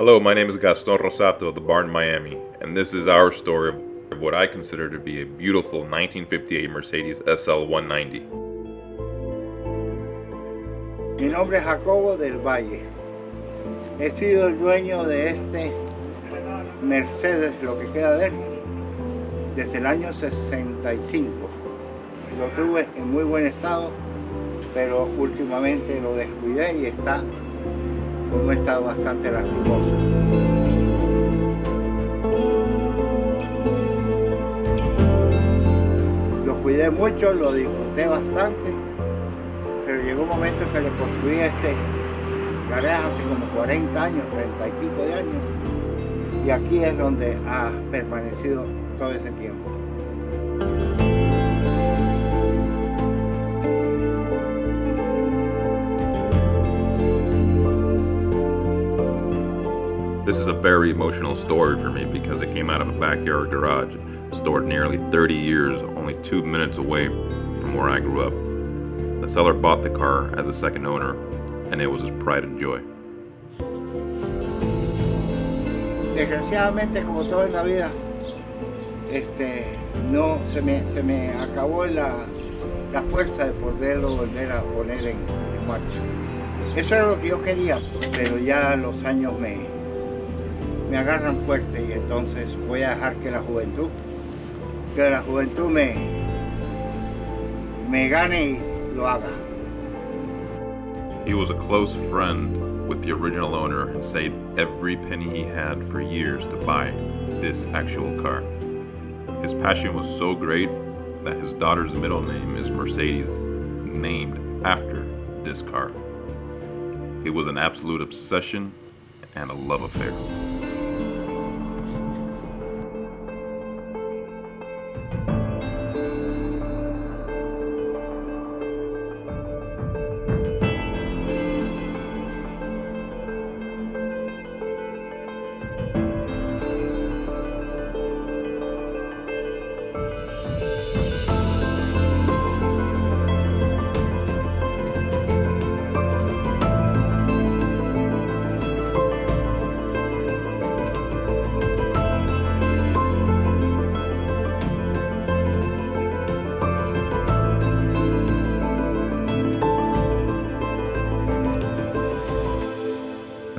Hello, my name is Gaston Rosato of the Barn Miami, and this is our story of what I consider to be a beautiful 1958 Mercedes SL 190. Mi nombre es Jacobo del Valle. He sido el dueño de este Mercedes, lo que queda de él, desde el año 65. Lo tuve en muy buen estado, pero últimamente lo descuidé y está en un estado bastante lastimoso. Lo cuidé mucho, lo disfruté bastante, pero llegó un momento en que le construí este garaje hace como 40 años, 30 y pico de años, y aquí es donde ha permanecido todo ese tiempo. This is a very emotional story for me because it came out of a backyard garage stored nearly 30 years, only 2 minutes away from where I grew up. The seller bought the car as a second owner, and it was his pride and joy. Desgraciadamente, como todo en la vida, no se me acabó la fuerza de poderlo volver a poner en marcha. Eso era lo que yo quería, pero ya los años me agarran fuerte y entonces voy a dejar que la juventud me gane y lo haga. He was a close friend with the original owner and saved every penny he had for years to buy this actual car. His passion was so great that his daughter's middle name is Mercedes, named after this car. It was an absolute obsession and a love affair.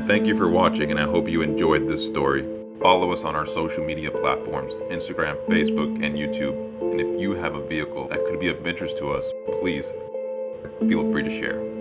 Thank you for watching, and I hope you enjoyed this story. Follow us on our social media platforms, Instagram, Facebook, and YouTube. And if you have a vehicle that could be of interest to us, please feel free to share.